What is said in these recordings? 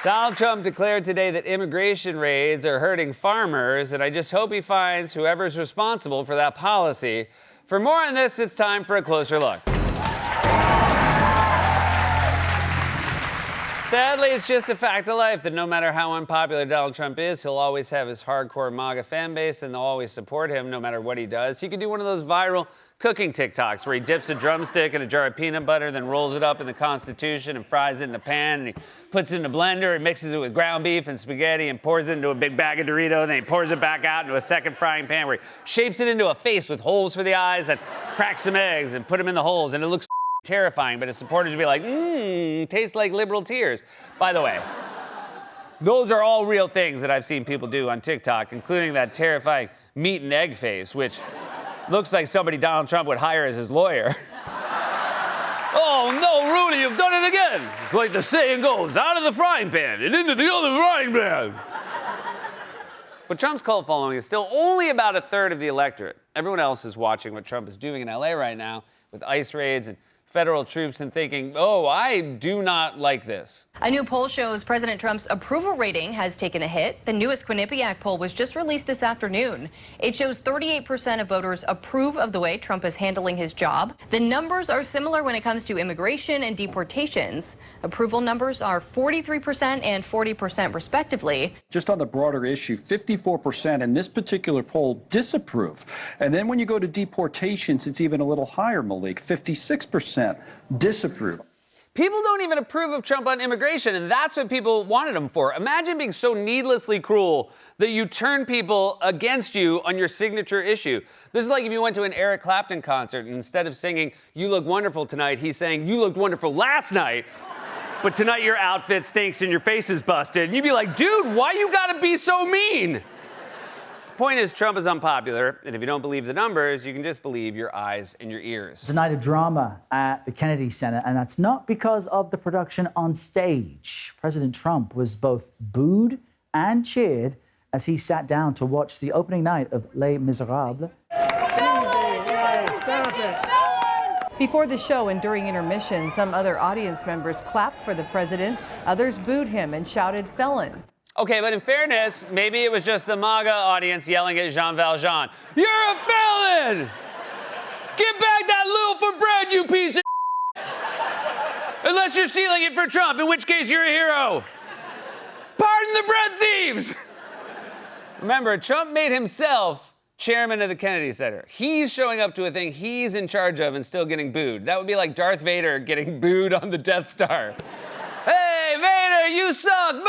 Donald Trump declared today that immigration raids are hurting farmers, and I just hope he finds whoever's responsible for that policy. For more on this, it's time for a closer look. Sadly, it's just a fact of life that no matter how unpopular Donald Trump is, he'll always have his hardcore MAGA fan base, and they'll always support him no matter what he does. He could do one of those viral cooking TikToks where he dips a drumstick in a jar of peanut butter, then rolls it up in the Constitution and fries it in a pan, and he puts it in a blender and mixes it with ground beef and spaghetti and pours it into a big bag of Doritos, then he pours it back out into a second frying pan where he shapes it into a face with holes for the eyes and cracks some eggs and put them in the holes, and it looks terrifying, but his supporters would be like, tastes like liberal tears. By the way, those are all real things that I've seen people do on TikTok, including that terrifying meat and egg face, which looks like somebody Donald Trump would hire as his lawyer. Oh no, Rudy, you've done it again. It's like the saying goes, out of the frying pan and into the other frying pan. But Trump's cult following is still only about a third of the electorate. Everyone else is watching what Trump is doing in LA right now with ICE raids and federal troops and thinking, oh, I do not like this. A new poll shows President Trump's approval rating has taken a hit. The newest Quinnipiac poll was just released this afternoon. It shows 38% of voters approve of the way Trump is handling his job. The numbers are similar when it comes to immigration and deportations. Approval numbers are 43% and 40% respectively. Just on the broader issue, 54% in this particular poll disapprove. And then when you go to deportations, it's even a little higher, Malik, 56% disapprove. People don't even approve of Trump on immigration, and that's what people wanted him for. Imagine being so needlessly cruel that you turn people against you on your signature issue. This is like if you went to an Eric Clapton concert, and instead of singing, "You look wonderful tonight," he's saying, "You looked wonderful last night, but tonight your outfit stinks and your face is busted." And you'd be like, dude, why you gotta be so mean? The point is, Trump is unpopular, and if you don't believe the numbers, you can just believe your eyes and your ears. It's a night of drama at the Kennedy Center, and that's not because of the production on stage. President Trump was both booed and cheered as he sat down to watch the opening night of Les Miserables. Before the show and during intermission, some other audience members clapped for the president. Others booed him and shouted "felon." Okay, but in fairness, maybe it was just the MAGA audience yelling at Jean Valjean. You're a felon! Get back that loaf of bread, you piece of Unless you're stealing it for Trump, in which case you're a hero. Pardon the bread thieves! Remember, Trump made himself chairman of the Kennedy Center. He's showing up to a thing he's in charge of and still getting booed. That would be like Darth Vader getting booed on the Death Star. Hey, Vader, you suck! Boo!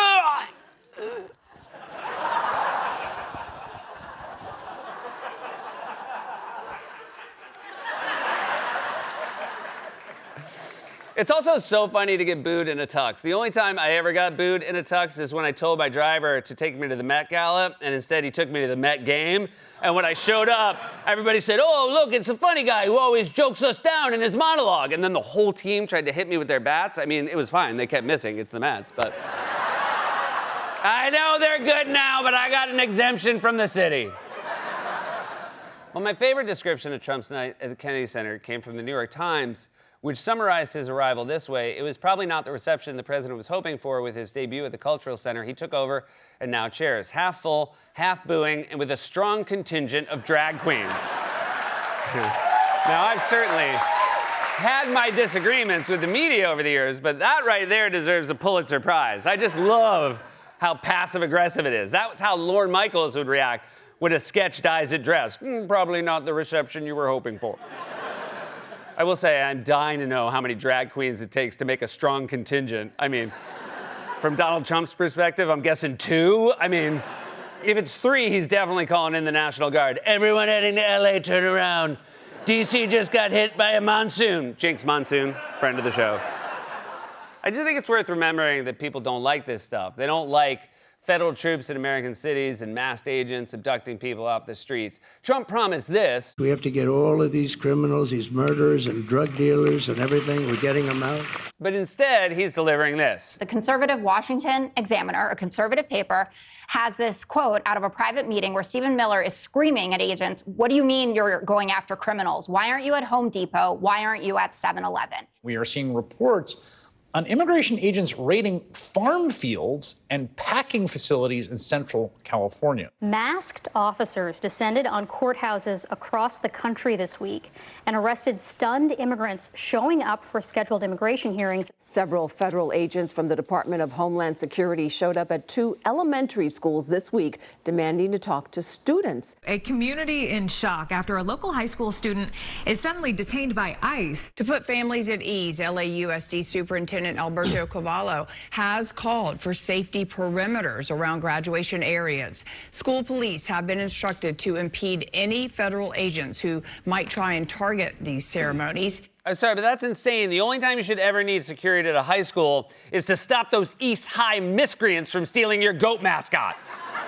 It's also so funny to get booed in a tux. The only time I ever got booed in a tux is when I told my driver to take me to the Met Gala, and instead he took me to the Met game. And when I showed up, everybody said, "Oh, look, it's a funny guy who always jokes us down in his monologue." And then the whole team tried to hit me with their bats. I mean, it was fine. They kept missing. It's the Mets, but I know they're good now, but I got an exemption from the city. Well, my favorite description of Trump's night at the Kennedy Center came from the New York Times, which summarized his arrival this way: "It was probably not the reception the president was hoping for with his debut at the Cultural Center. He took over and now chairs, half full, half booing, and with a strong contingent of drag queens." Now, I've certainly had my disagreements with the media over the years, but that right there deserves a Pulitzer Prize. I just love how passive-aggressive it is. That's how Lorne Michaels would react when a sketch dies at dress. Probably not the reception you were hoping for. I will say, I'm dying to know how many drag queens it takes to make a strong contingent. I mean, from Donald Trump's perspective, I'm guessing 2. I mean, if it's 3, he's definitely calling in the National Guard. Everyone heading to LA, turn around. DC just got hit by a monsoon. Jinx Monsoon, friend of the show. I just think it's worth remembering that people don't like this stuff. They don't like federal troops in American cities and masked agents abducting people off the streets. Trump promised this. We have to get all of these criminals, these murderers and drug dealers and everything. We're getting them out. But instead, he's delivering this. The conservative Washington Examiner, a conservative paper, has this quote out of a private meeting where Stephen Miller is screaming at agents, "What do you mean you're going after criminals? Why aren't you at Home Depot? Why aren't you at 7-Eleven?" We are seeing reports on immigration agents raiding farm fields and packing facilities in Central California. Masked officers descended on courthouses across the country this week and arrested stunned immigrants showing up for scheduled immigration hearings. Several federal agents from the Department of Homeland Security showed up at 2 elementary schools this week demanding to talk to students. A community in shock after a local high school student is suddenly detained by ICE. To put families at ease, LAUSD Superintendent Alberto Cavallo has called for safety perimeters around graduation areas. School police have been instructed to impede any federal agents who might try and target these ceremonies. I'm sorry, but that's insane. The only time you should ever need security at a high school is to stop those East High miscreants from stealing your goat mascot.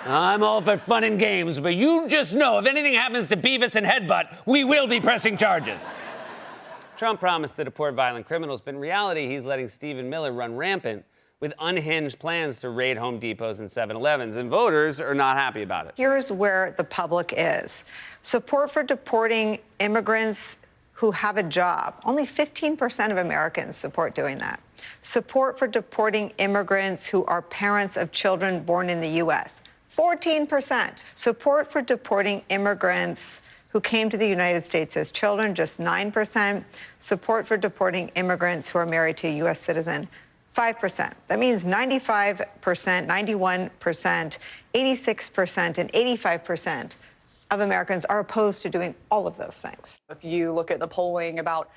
I'm all for fun and games, but you just know if anything happens to Beavis and Headbutt, we will be pressing charges. Trump promised to deport violent criminals, but in reality, he's letting Stephen Miller run rampant with unhinged plans to raid Home Depots and 7-Elevens, and voters are not happy about it. Here's where the public is. Support for deporting immigrants who have a job. Only 15% of Americans support doing that. Support for deporting immigrants who are parents of children born in the U.S. 14%. Support for deporting immigrants who came to the United States as children, just 9%. Support for deporting immigrants who are married to a U.S. citizen, 5%. That means 95%, 91%, 86%, and 85% of Americans are opposed to doing all of those things. If you look at the polling about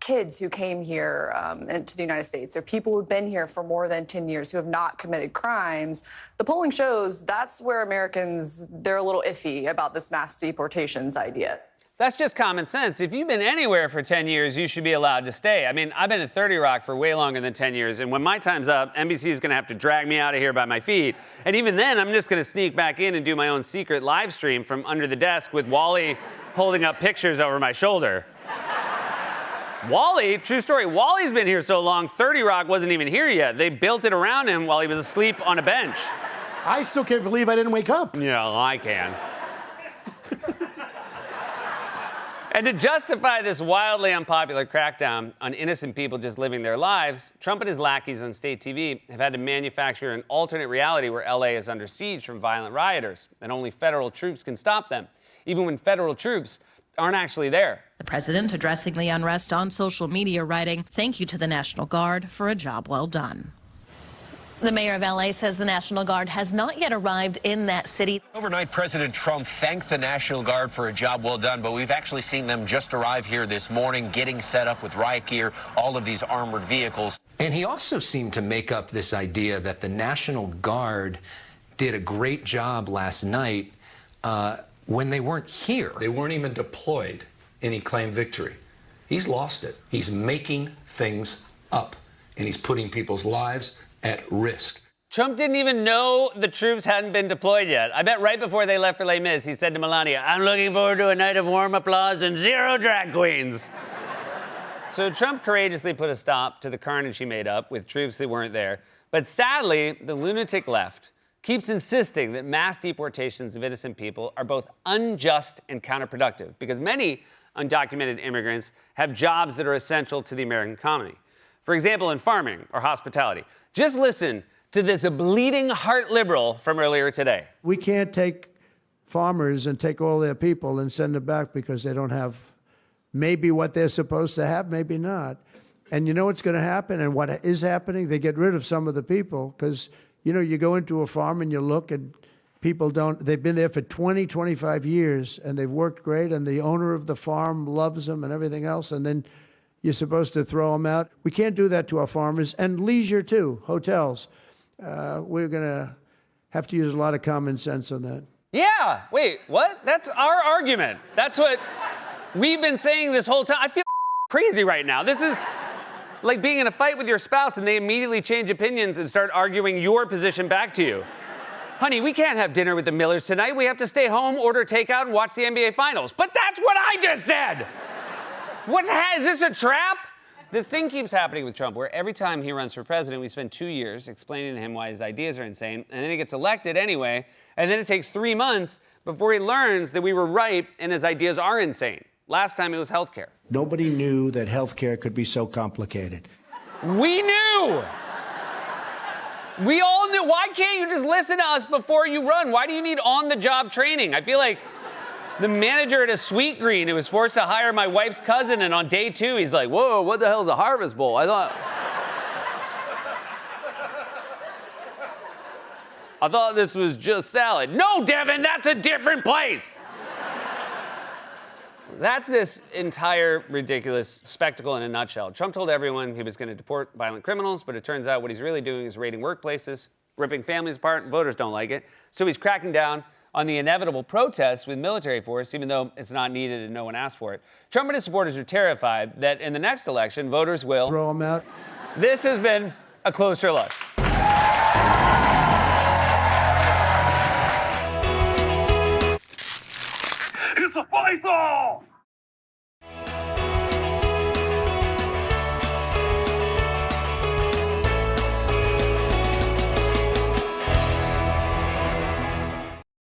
kids who came here into the United States, or people who've been here for more than 10 years who have not committed crimes, the polling shows that's where Americans, they're a little iffy about this mass deportations idea. That's just common sense. If you've been anywhere for 10 years, you should be allowed to stay. I mean, I've been at 30 Rock for way longer than 10 years, and when my time's up, NBC is going to have to drag me out of here by my feet. And even then, I'm just going to sneak back in and do my own secret live stream from under the desk with Wally holding up pictures over my shoulder. Wally, true story, Wally's been here so long, 30 Rock wasn't even here yet. They built it around him while he was asleep on a bench. I still can't believe I didn't wake up. Yeah, I can. And to justify this wildly unpopular crackdown on innocent people just living their lives, Trump and his lackeys on state TV have had to manufacture an alternate reality where LA is under siege from violent rioters, and only federal troops can stop them, even when federal troops aren't actually there. The president addressing the unrest on social media, writing, "Thank you to the National Guard for a job well done." The mayor of LA says the National Guard has not yet arrived in that city. Overnight, President Trump thanked the National Guard for a job well done, but we've actually seen them just arrive here this morning, getting set up with riot gear, all of these armored vehicles. And he also seemed to make up this idea that the National Guard did a great job last night when they weren't here. They weren't even deployed, and he claimed victory. He's lost it. He's making things up, and he's putting people's lives at risk. Trump didn't even know the troops hadn't been deployed yet. I bet right before they left for Les Mis, he said to Melania, "I'm looking forward to a night of warm applause and 0 drag queens." So Trump courageously put a stop to the carnage he made up with troops that weren't there. But sadly, the lunatic left keeps insisting that mass deportations of innocent people are both unjust and counterproductive because many undocumented immigrants have jobs that are essential to the American economy. For example, in farming or hospitality. Just listen to this bleeding heart liberal from earlier today. We can't take farmers and take all their people and send them back because they don't have maybe what they're supposed to have, maybe not. And you know what's going to happen and what is happening? They get rid of some of the people because, you know, you go into a farm and you look and people they've been there for 20, 25 years and they've worked great and the owner of the farm loves them and everything else. And then you're supposed to throw them out. We can't do that to our farmers and leisure too, hotels. We're going to have to use a lot of common sense on that. Yeah, wait, what? That's our argument. That's what we've been saying this whole time. I feel crazy right now. This is like being in a fight with your spouse and they immediately change opinions and start arguing your position back to you. Honey, we can't have dinner with the Millers tonight. We have to stay home, order takeout, and watch the NBA Finals. But that's what I just said! Is this a trap? This thing keeps happening with Trump, where every time he runs for president, we spend 2 years explaining to him why his ideas are insane, and then he gets elected anyway, and then it takes 3 months before he learns that we were right and his ideas are insane. Last time it was healthcare. Nobody knew that healthcare could be so complicated. We knew. We all knew. Why can't you just listen to us before you run? Why do you need on-the-job training? I feel like the manager at a Sweet Green who was forced to hire my wife's cousin, and on day 2, he's like, whoa, what the hell is a Harvest Bowl? I thought this was just salad. No, Devin, that's a different place. That's this entire ridiculous spectacle in a nutshell. Trump told everyone he was going to deport violent criminals, but it turns out what he's really doing is raiding workplaces, ripping families apart, and voters don't like it. So he's cracking down on the inevitable protests with military force, even though it's not needed and no one asked for it. Trump and his supporters are terrified that in the next election, voters will throw him out. This has been a closer look. It's a fight-off!